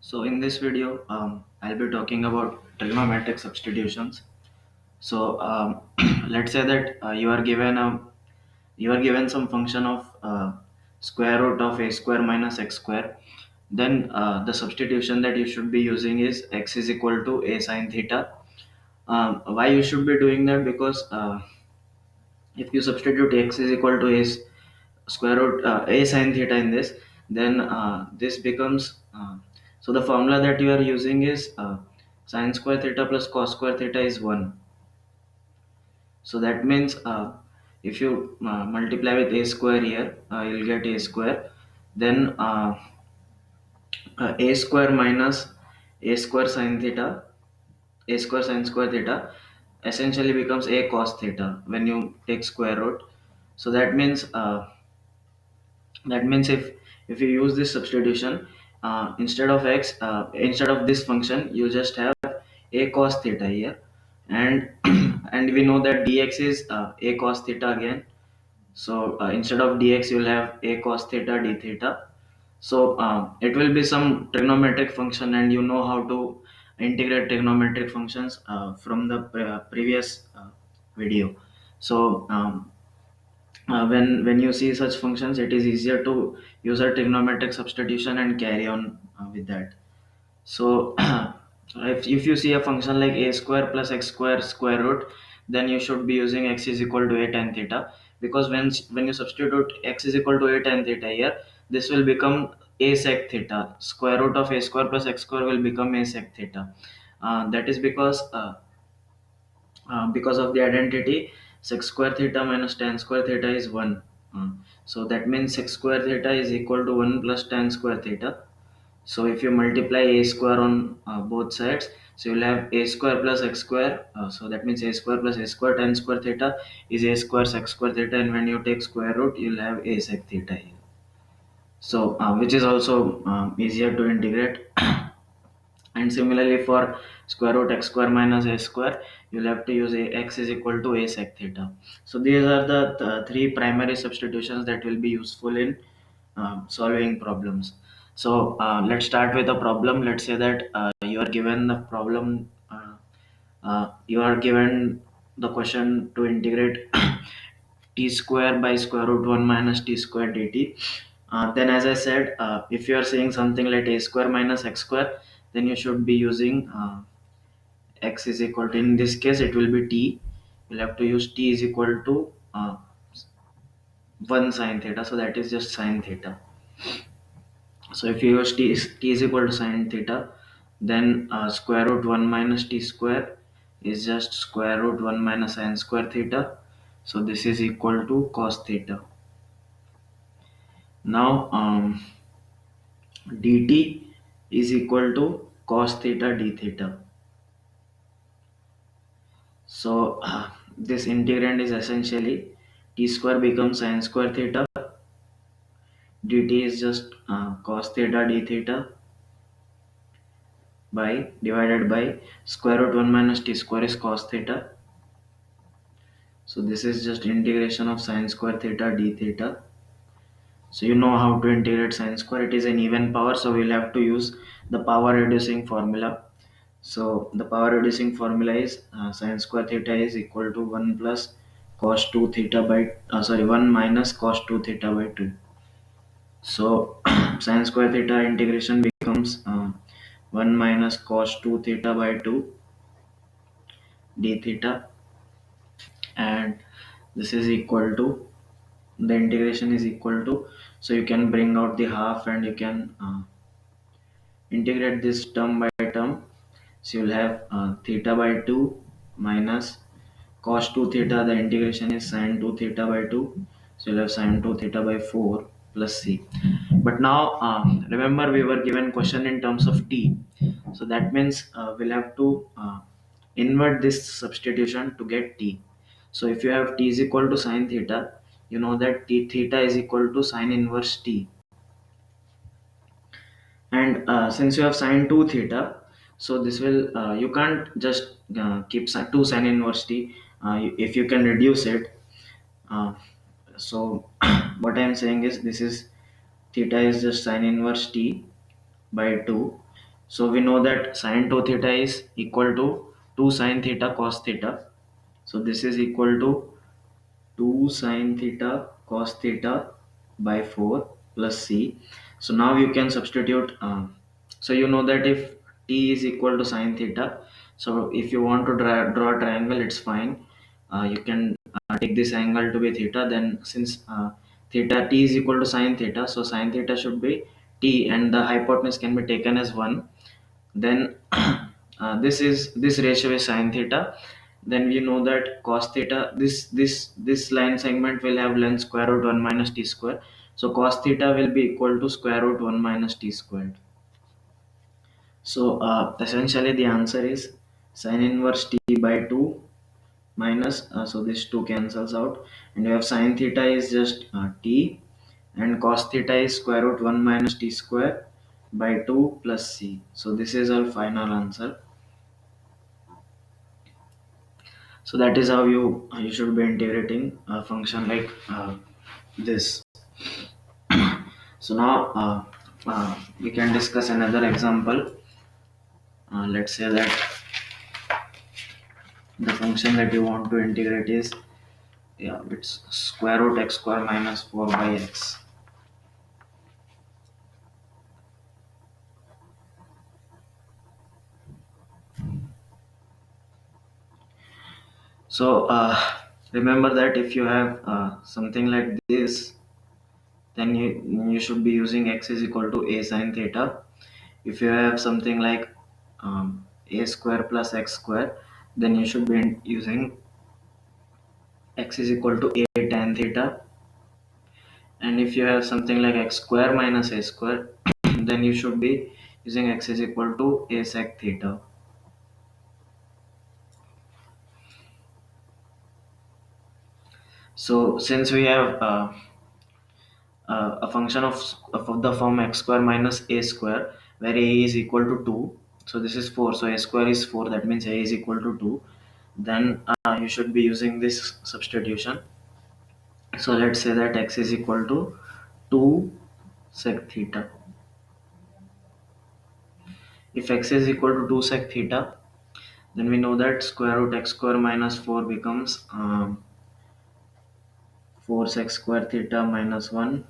So in this video, I'll be talking about trigonometric substitutions. So let's say that you are given some function of square root of a square minus x square. Then the substitution that you should be using is x is equal to a sine theta. Why you should be doing that? Because if you substitute x is equal to square root a sine theta in this, then this becomes so the formula that you are using is sine square theta plus cos square theta is 1. So that means if you multiply with a square here, you'll get a square. Then a square minus a square sine theta, a square sine square theta essentially becomes a cos theta when you take square root. So that means if you use this substitution, instead of x, instead of this function, you just have a cos theta here. And and we know that dx is a cos theta again. So instead of dx, you'll have a cos theta d theta. So it will be some trigonometric function, and you know how to integrate trigonometric functions from the previous video. So when you see such functions, it is easier to use a trigonometric substitution and carry on with that. So if you see a function like a square plus x square square root, then you should be using x is equal to a tan theta, because when you substitute x is equal to a tan theta here, this will become a sec theta. Square root of a square plus x square will become a sec theta. That is because of the identity sec square theta minus tan square theta is 1. So that means sec square theta is equal to 1 plus tan square theta. So if you multiply a square on both sides, so you'll have a square plus x square. So that means a square plus a square tan square theta is a square sec square theta, and when you take square root, you'll have a sec theta here. So which is also easier to integrate. And similarly for square root x square minus a square, you'll have to use a x is equal to a sec theta. So these are the three primary substitutions that will be useful in solving problems. So let's start with a problem. Let's say that you are given the problem, you are given the question to integrate t square by square root 1 minus t square dt. Then as I said, if you are saying something like a square minus x square, then you should be using x is equal to, in this case it will be t. You'll have to use t is equal to 1 sine theta, so that is just sine theta. So if you use t is equal to sine theta, then square root 1 minus t square is just square root 1 minus sine square theta. So this is equal to cos theta. Now dt is equal to cos theta d theta. So this integrand is essentially t square becomes sine square theta, dt is just cos theta d theta by divided by square root 1 minus t square is cos theta. So this is just integration of sine square theta d theta. So you know how to integrate sine square. It is an even power, so we'll have to use the power reducing formula. So the power reducing formula is sine square theta is equal to 1 plus cos 2 theta by 1 minus cos 2 theta by 2. So sine square theta integration becomes 1 minus cos 2 theta by 2 d theta, and this is equal to, the integration is equal to, so you can bring out the half and you can integrate this term by term. So you'll have theta by 2 minus cos 2 theta, the integration is sin 2 theta by 2, so you'll have sin 2 theta by 4 plus c. But now remember, we were given question in terms of t, so that means we'll have to invert this substitution to get t. So if you have t is equal to sin theta, you know that t theta is equal to sin inverse t. And since you have sine 2 theta, so this will you can't just keep 2 sin inverse t. If you can reduce it, uh, so what I am saying is, this is theta is just sin inverse t by 2, So we know that sine 2 theta is equal to 2 sine theta cos theta. So this is equal to 2 sine theta cos theta by 4 plus c. So now you can substitute. So you know that if t is equal to sine theta, so if you want to draw a triangle, it's fine. You can take this angle to be theta. Then since theta t is equal to sine theta, so sine theta should be t, and the hypotenuse can be taken as 1. Then this ratio is sine theta. Then we know that cos theta, this line segment will have length square root 1 minus t square. So cos theta will be equal to square root 1 minus t squared. So essentially the answer is sin inverse t by 2 minus, so this 2 cancels out, and you have sin theta is just t, and cos theta is square root 1 minus t square by 2 plus c. So this is our final answer. So that is how you should be integrating a function like this. So now we can discuss another example. Let's say that the function that you want to integrate is, yeah, it's square root x square minus 4 by x. So remember that if you have something like this, then you should be using x is equal to a sine theta. If you have something like a square plus x square, then you should be using x is equal to a tan theta. And if you have something like x square minus a square, then you should be using x is equal to a sec theta. So since we have a function of the form x square minus a square, where a is equal to 2, so this is 4, so a square is 4, that means a is equal to 2. Then you should be using this substitution. So let's say that x is equal to 2 sec theta. If x is equal to 2 sec theta, then we know that square root x square minus 4 becomes 4 sec square theta minus 1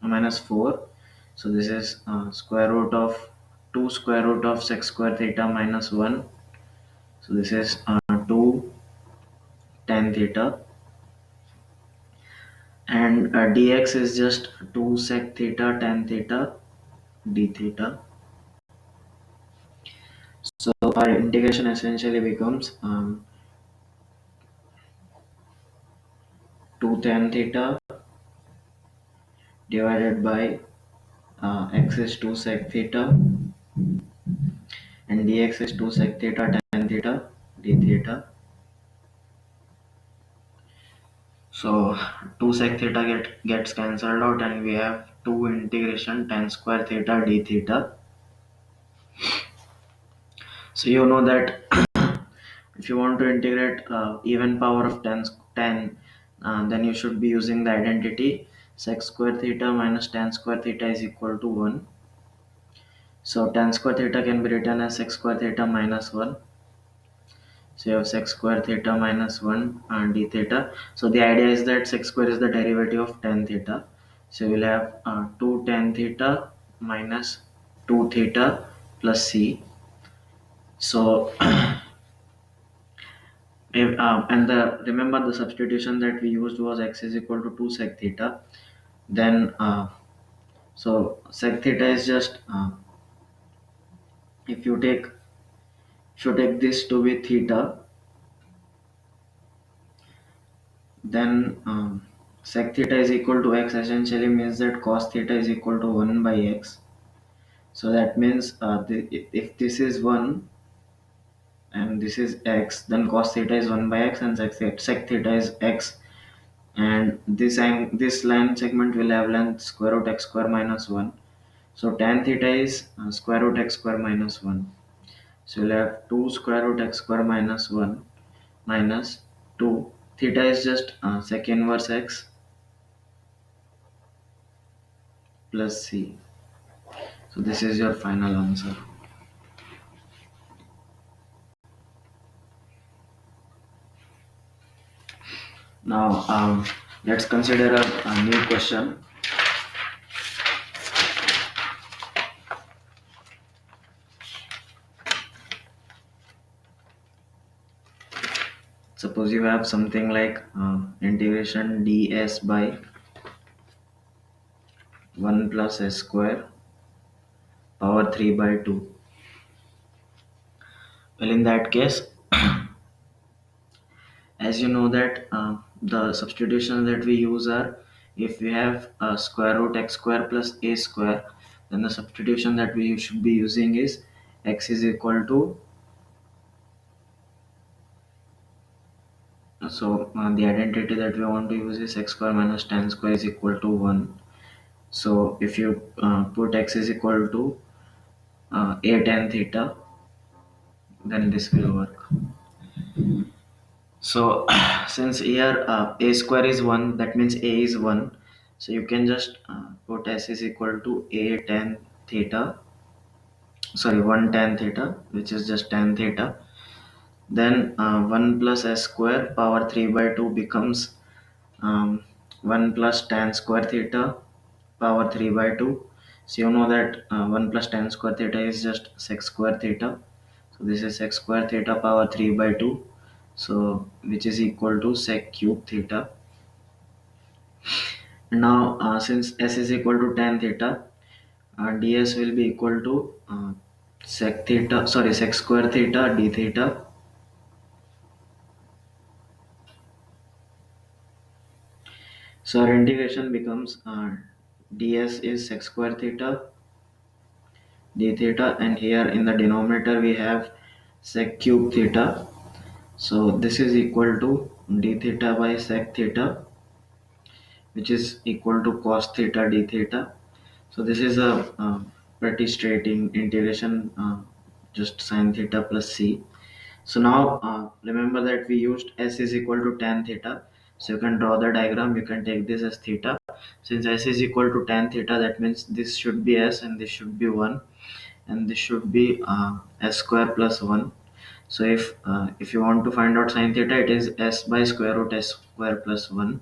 minus 4. So this is square root of 2 square root of sec square theta minus 1. So this is 2 tan theta, and dx is just 2 sec theta tan theta d theta. So our integration essentially becomes 2 tan theta divided by x is 2 sec theta, and dx is 2 sec theta tan theta d theta. So 2 sec theta gets cancelled out, and we have 2 integration tan square theta d theta. So you know that if you want to integrate even power of tan, then you should be using the identity sec square theta minus tan square theta is equal to 1. So tan square theta can be written as sec square theta minus 1. So you have sec square theta minus 1 and d theta. So the idea is that sec square is the derivative of tan theta. So you will have 2 tan theta minus 2 theta plus c. So and remember the substitution that we used was x is equal to 2 sec theta. Then so sec theta is just if you take this to be theta, then sec theta is equal to x essentially means that cos theta is equal to 1 by x. So that means if this is 1 and this is x, then cos theta is 1 by x and sec theta is x. And this line segment will have length square root x square minus 1. So tan theta is square root x square minus 1. So you'll have 2 square root x square minus 1 minus 2. Theta is just sec inverse x plus c. So this is your final answer. Now let's consider a new question. Suppose you have something like integration ds by 1 plus s square power 3 by 2. Well, in that case, as you know that the substitution that we use are, if we have square root x square plus a square, then the substitution that we should be using is x is equal to, so the identity that we want to use is x square minus tan square is equal to 1. So if you put x is equal to a tan theta, then this will work. So since here a square is 1, that means a is 1. So you can just put s is equal to a tan theta, sorry, 1 tan theta, which is just tan theta. Then 1 plus s square power 3 by 2 becomes 1 plus tan square theta power 3 by 2. So you know that 1 plus tan square theta is just sec square theta. So this is sec square theta power 3 by 2. So which is equal to sec cube theta. Now since s is equal to tan theta, ds will be equal to sec theta, sorry, sec square theta d theta. So our integration becomes ds is sec square theta d theta, and here in the denominator we have sec cube theta. So this is equal to d theta by sec theta, which is equal to cos theta d theta. So this is a pretty straight integration, just sine theta plus c. So now remember that we used s is equal to tan theta. So you can draw the diagram. You can take this as theta. Since s is equal to tan theta, that means this should be s and this should be 1, and this should be s square plus 1. So if you want to find out sine theta, it is s by square root s square plus 1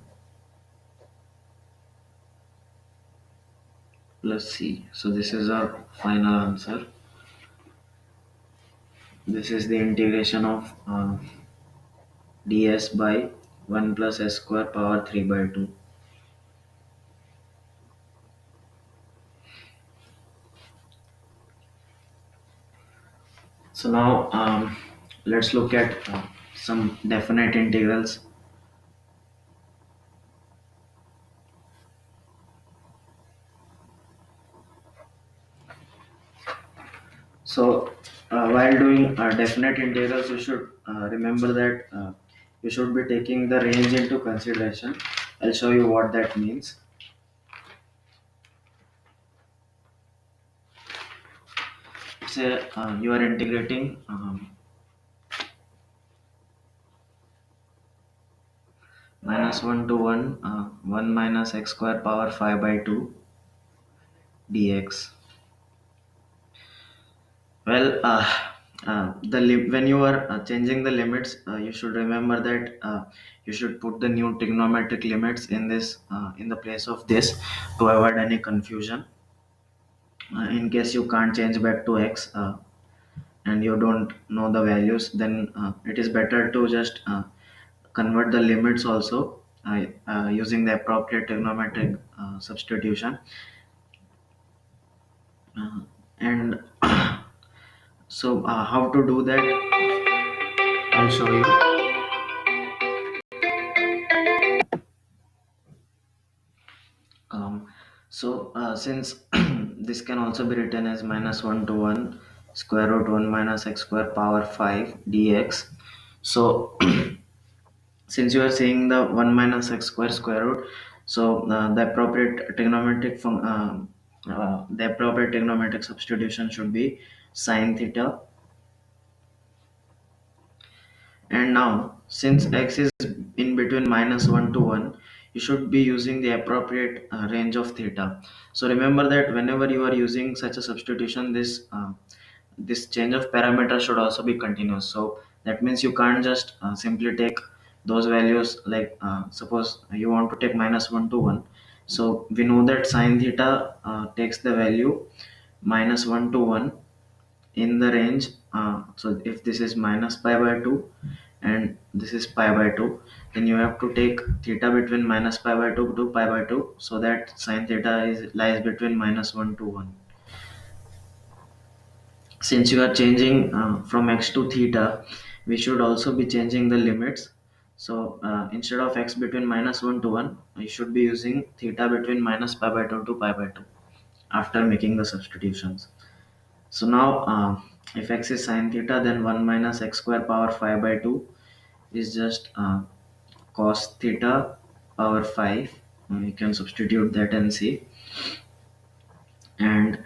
plus c. So this is our final answer. This is the integration of ds by 1 plus s square power 3 by 2. So now let's look at some definite integrals. So while doing definite integrals, you should remember that you should be taking the range into consideration. I'll show you what that means. Say you are integrating minus 1 to 1, 1 minus x square power 5 by 2 dx. Well, when you are changing the limits, you should remember that you should put the new trigonometric limits in this in the place of this to avoid any confusion. In case you can't change back to x and you don't know the values, then it is better to just convert the limits also using the appropriate trigonometric substitution. And so, how to do that? I'll show you. Um, since this can also be written as minus 1 to 1 square root 1 minus x square power 5 dx. So, since you are seeing the 1 minus x square square root, so the appropriate trigonometric substitution should be sine theta. And now, since x is in between minus 1 to 1, you should be using the appropriate range of theta. So remember that whenever you are using such a substitution, this change of parameter should also be continuous. So that means you can't just simply take those values, like suppose you want to take -1 to 1. So we know that sine theta takes the value -1 to 1 in the range. So if this is minus pi by 2 and this is pi by 2, then you have to take theta between minus pi by 2 to pi by 2, so that sine theta is lies between -1 to 1. Since you are changing from x to theta, we should also be changing the limits. So instead of x between -1 to 1, you should be using theta between minus pi by 2 to pi by 2 after making the substitutions. So now if x is sine theta, then 1 minus x square power 5 by 2 is just cos theta power 5. You can substitute that and see. And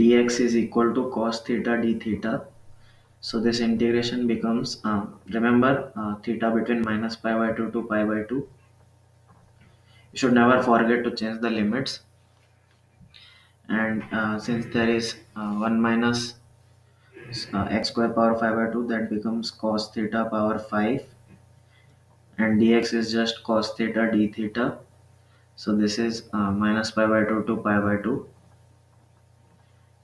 dx is equal to cos theta d theta. So this integration becomes, remember, theta between minus pi by 2 to pi by 2. You should never forget to change the limits. And since there is 1 minus x square power 5 by 2, that becomes cos theta power 5. And dx is just cos theta d theta. So this is minus pi by 2 to pi by 2,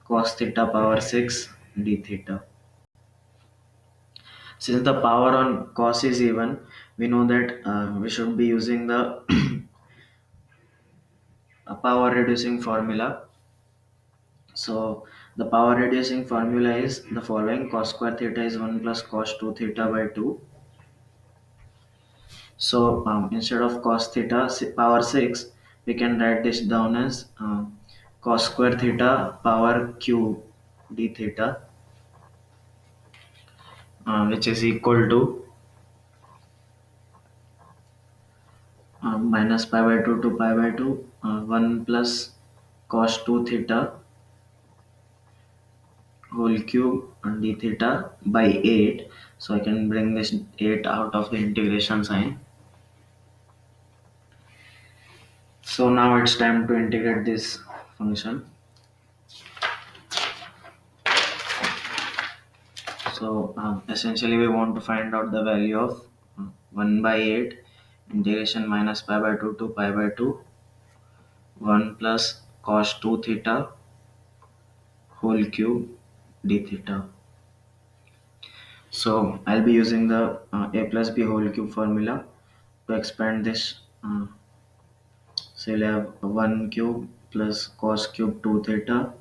cos theta power 6 d theta. Since the power on cos is even, we know that we should be using the power reducing formula. So the power reducing formula is the following: cos square theta is 1 plus cos 2 theta by 2. So instead of cos theta power 6, we can write this down as cos square theta power cube d theta, which is equal to minus pi by 2 to pi by 2, 1 plus cos 2 theta whole cube and d theta by 8. So I can bring this 8 out of the integration sign. So now it's time to integrate this function. So essentially we want to find out the value of 1 by 8 integration minus pi by 2 to pi by 2, 1 plus cos 2 theta whole cube d theta. So I'll be using the a plus b whole cube formula to expand this. So you'll have 1 cube plus cos cube 2 theta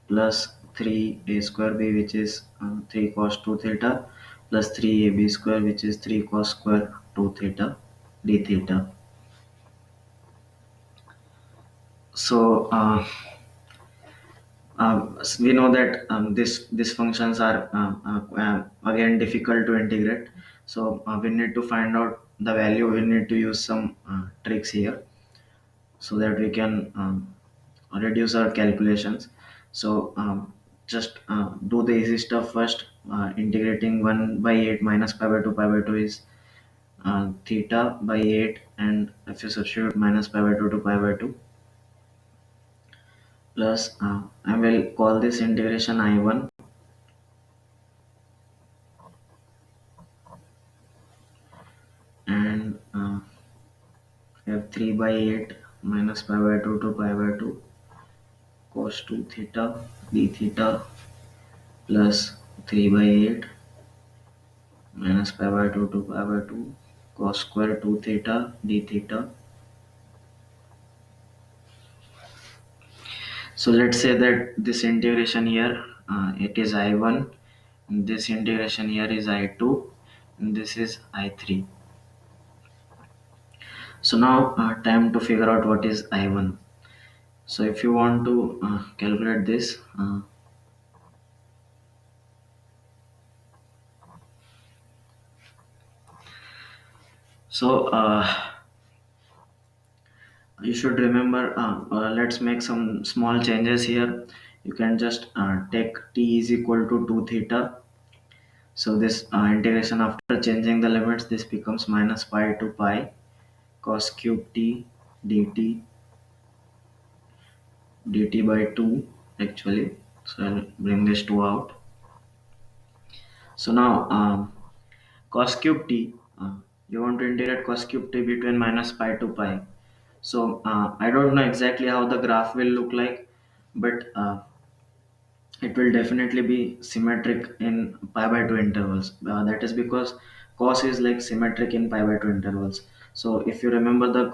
plus 3a square b, which is 3 cos 2 theta, plus 3ab square, which is 3 cos square 2 theta d theta. So we know that these functions are again difficult to integrate. So we need to find out the value. We need to use some tricks here so that we can reduce our calculations. So just do the easy stuff first. Integrating 1 by 8 minus pi by 2 is theta by 8, and if you substitute minus pi by 2 to pi by 2, plus I will call this integration I1, and we have 3 by 8 minus pi by 2 to pi by 2 cos 2 theta d theta plus 3 by 8 minus pi by 2 to pi by 2 cos square 2 theta d theta. So let's say that this integration here, it is I1, and this integration here is I2, and this is I3. So now time to figure out what is I1. So if you want to calculate this, so you should remember, let's make some small changes here. You can just take t is equal to 2 theta. So this integration, after changing the limits, this becomes minus pi to pi, cos cube t dt by 2 actually. So I'll bring this 2 out. So now cos cube t, you want to integrate cos cube t between minus pi to pi. So I don't know exactly how the graph will look like, but it will definitely be symmetric in pi by 2 intervals. That is because cos is like symmetric in pi by 2 intervals. So if you remember the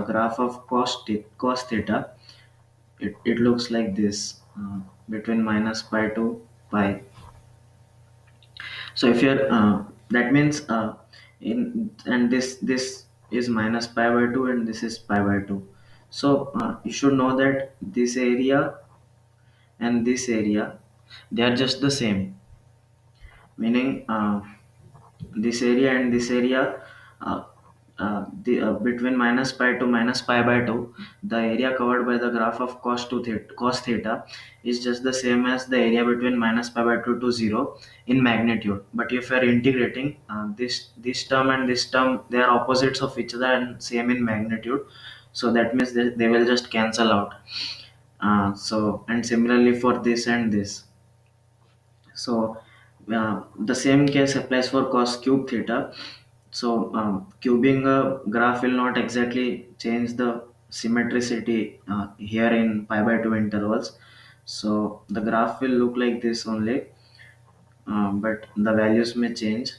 graph of cos theta, it looks like this, between minus pi to pi. So if you're that means in and this is minus pi by 2 and this is pi by 2. So you should know that this area and this area, they are just the same, meaning this area and this area, between minus pi to minus pi by 2, the area covered by the graph of cos theta is just the same as the area between minus pi by 2 to 0 in magnitude. But if you are integrating this term and this term, they are opposites of each other and same in magnitude, so that means they will just cancel out. So and similarly for this and this. So the same case applies for cos cube theta. So cubing a graph will not exactly change the symmetricity here in pi by 2 intervals. So the graph will look like this only, but the values may change.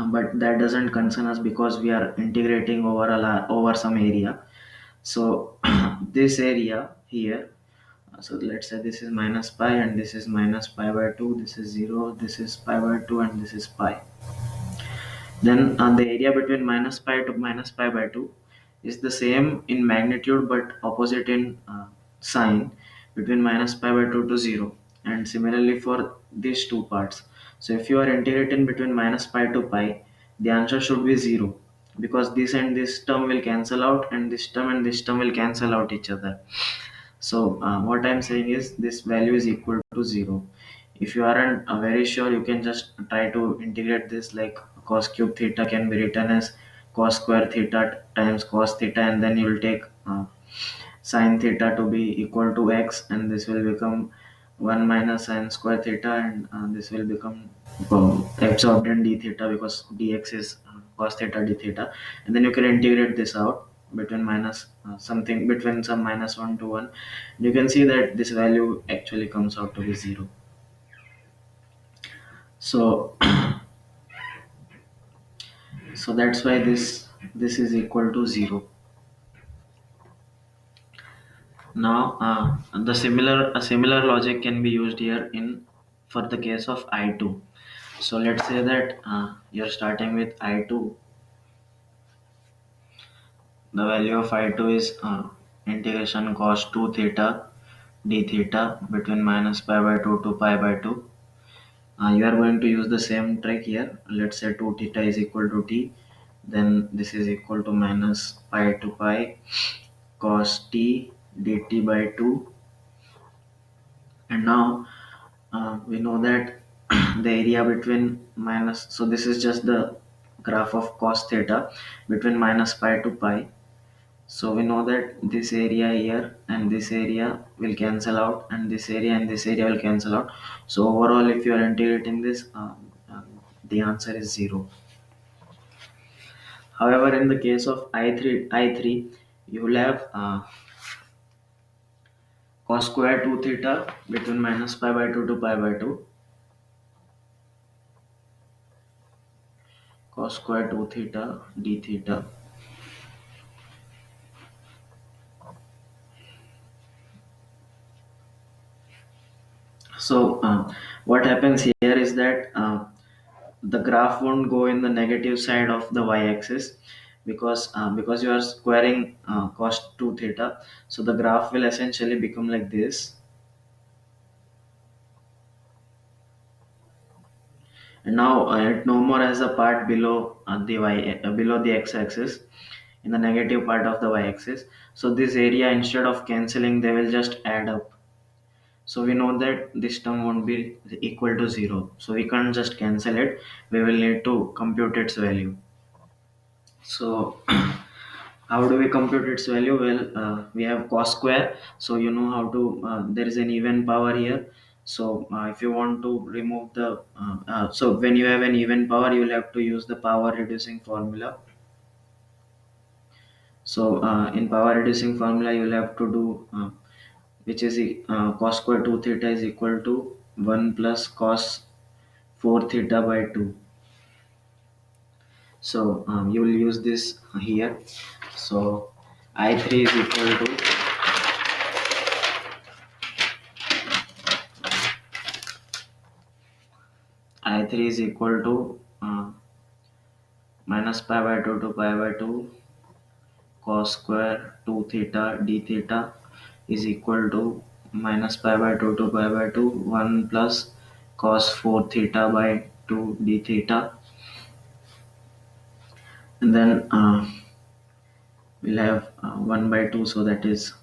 But that doesn't concern us because we are integrating over some area. So this area here, so let's say this is minus pi and this is minus pi by 2, this is 0, this is pi by 2 and this is pi. Then the area between minus pi to minus pi by 2 is the same in magnitude but opposite in sign between minus pi by 2 to 0. And similarly for these two parts. So if you are integrating between minus pi to pi, the answer should be 0, because this and this term will cancel out and this term and this term will cancel out each other. So what I'm saying is this value is equal to 0. If you aren't very sure, you can just try to integrate this, like cos cube theta can be written as cos square theta times cos theta, and then you will take sin theta to be equal to x, and this will become 1 minus sin square theta, and this will become absorbed in d theta because dx is cos theta d theta, and then you can integrate this out between minus something between some minus 1 to 1. You can see that this value actually comes out to be 0. So so that's why this is equal to 0. Now the similar a similar logic can be used here in for the case of I2. So let's say that you're starting with I2. The value of I2 is integration cos 2 theta d theta between minus pi by 2 to pi by 2. You are going to use the same trick here. Let's say 2 theta is equal to t. Then this is equal to minus pi to pi cos t dt by 2. And now we know that the area between minus, so this is just the graph of cos theta between minus pi to pi. So we know that this area here and this area will cancel out, and this area and this area will cancel out. So overall, if you are integrating this, the answer is 0. However, in the case of I3, you will have cos square 2 theta between minus pi by 2 to pi by 2, cos square 2 theta d theta. So what happens here is that the graph won't go in the negative side of the y-axis, because you are squaring cos 2 theta. So the graph will essentially become like this, and now it no more has a part below below the x-axis, in the negative part of the y-axis. So this area, instead of cancelling, they will just add up. So we know that this term won't be equal to 0. So we can't just cancel it. We will need to compute its value. So how do we compute its value? Well, we have cos square, so you know how to, there is an even power here. So if you want to remove the so when you have an even power, you will have to use the power reducing formula. So in power reducing formula, you will have to do which is cos square 2 theta is equal to 1 plus cos 4 theta by 2. So you will use this here. So I3 is equal to I3 is equal to minus pi by 2 to pi by 2 cos square 2 theta d theta is equal to minus pi by 2 to pi by 2 1 plus cos 4 theta by 2 d theta. And then we'll have 1 by 2, so that is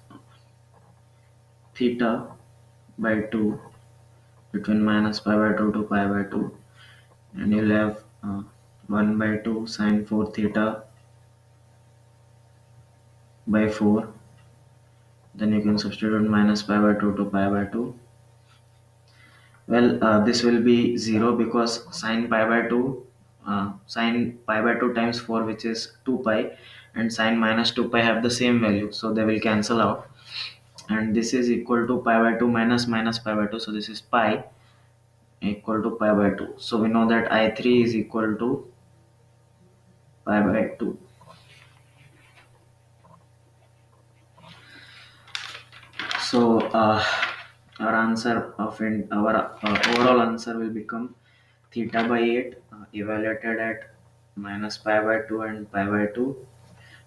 theta by 2 between minus pi by 2 to pi by 2, and you'll have 1 by 2 sine 4 theta by 4. Then you can substitute minus pi by 2 to pi by 2. Well, this will be 0 because sine pi by 2, sine pi by 2 times 4, which is 2 pi, and sine minus 2 pi have the same value, so they will cancel out. And this is equal to pi by 2 minus minus pi by 2, so this is pi equal to pi by 2. So we know that I3 is equal to pi by 2. So our answer of our overall answer will become theta by 8 evaluated at minus pi by 2 and pi by 2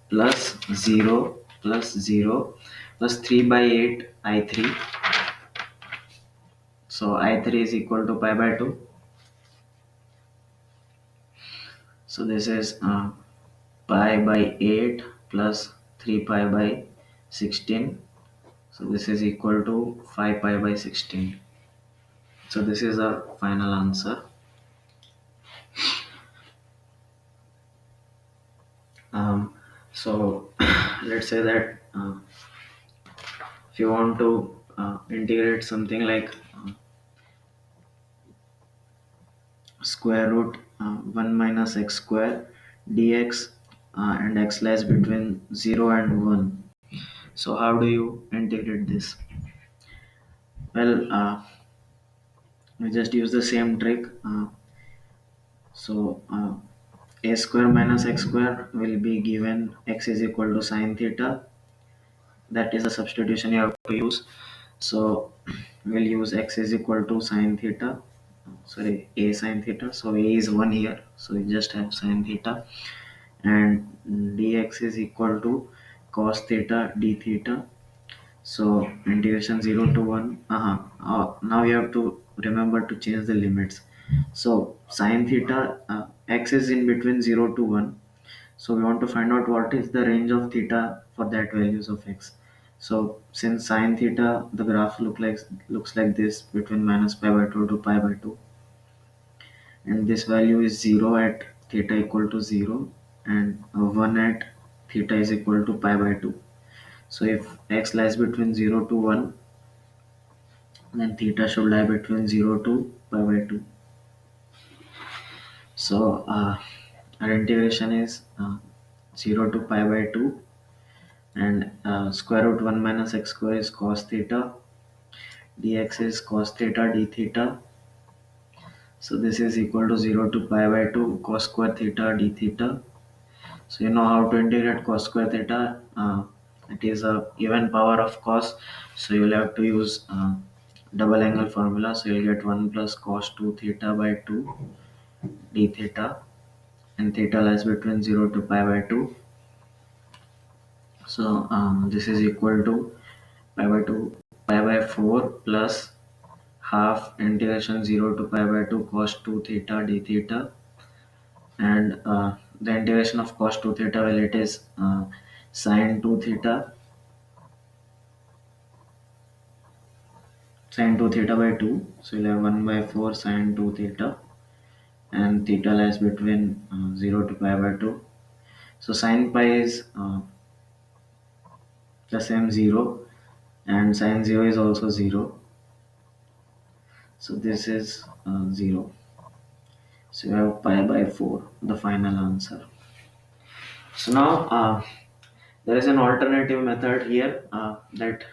plus 0 plus 0 plus 3 by 8 I3. So I3 is equal to pi by 2. So this is pi by 8 plus 3 pi by 16. So this is equal to 5 pi by 16. So this is our final answer. So let's say that if you want to integrate something like square root 1 minus x square dx and x lies between 0 and 1. So how do you integrate this? Well, we just use the same trick. So a square minus x square will be given x is equal to sine theta. That is the substitution you have to use. So we'll use x is equal to sine theta, sorry, a sine theta. So a is 1 here, so we just have sine theta, and dx is equal to cos theta d theta. So integration 0 to 1. Now you have to remember to change the limits. So sine theta, x is in between 0 to 1. So we want to find out what is the range of theta for that values of x. So since sine theta, the graph looks like this between minus pi by 2 to pi by 2, and this value is 0 at theta equal to 0, and 1 at theta is equal to pi by 2. So if x lies between 0 to 1, then theta should lie between 0 to pi by 2. So our integration is 0 to pi by 2, and square root 1 minus x square is cos theta, dx is cos theta d theta. So this is equal to 0 to pi by 2 cos square theta d theta. So you know how to integrate cos square theta. It is a even power of cos, so you'll have to use double angle formula. So you'll get 1 plus cos 2 theta by 2 d theta, and theta lies between 0 to pi by 2. So this is equal to pi by 2 pi by 4 plus half integration 0 to pi by 2 cos 2 theta d theta, and the integration of cos 2 theta, well, it is sine 2 theta, sine 2 theta by 2. So you'll have 1 by 4 sine 2 theta, and theta lies between 0 to pi by 2. So sine pi is the same 0, and sine 0 is also 0. So this is 0. So you have pi by 4, the final answer. So now there is an alternative method here that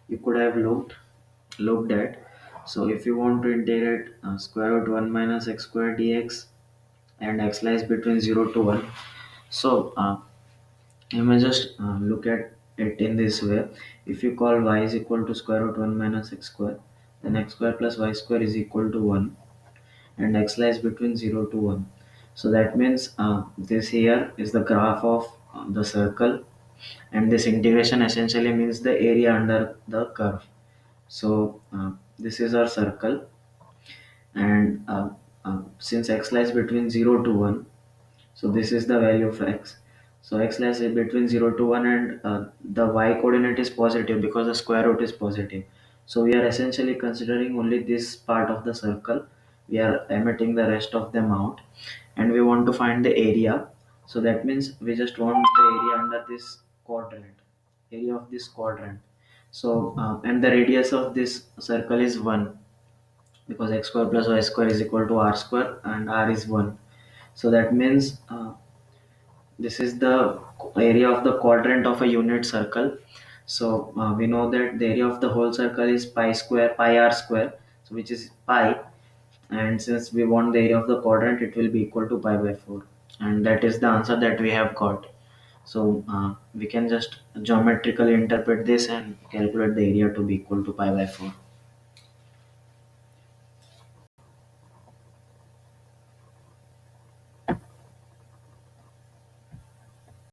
you could have looked at. So if you want to integrate square root 1 minus x square dx and x lies between 0 to 1, so you may just look at it in this way. If you call y is equal to square root 1 minus x square, then x square plus y square is equal to 1, and x lies between 0 to 1. So that means this here is the graph of the circle, and this integration essentially means the area under the curve. So this is our circle, and since x lies between 0 to 1, so this is the value of x. So x lies between 0 to 1, and the y coordinate is positive because the square root is positive. So we are essentially considering only this part of the circle. We are omitting the rest of them out, and we want to find the area. So that means we just want the area under this quadrant, area of this quadrant. So and the radius of this circle is 1, because x square plus y square is equal to r square, and r is 1. So that means this is the area of the quadrant of a unit circle. So we know that the area of the whole circle is pi square, pi r square, so which is pi. And since we want the area of the quadrant, it will be equal to pi by 4. And that is the answer that we have got. So we can just geometrically interpret this and calculate the area to be equal to pi by 4.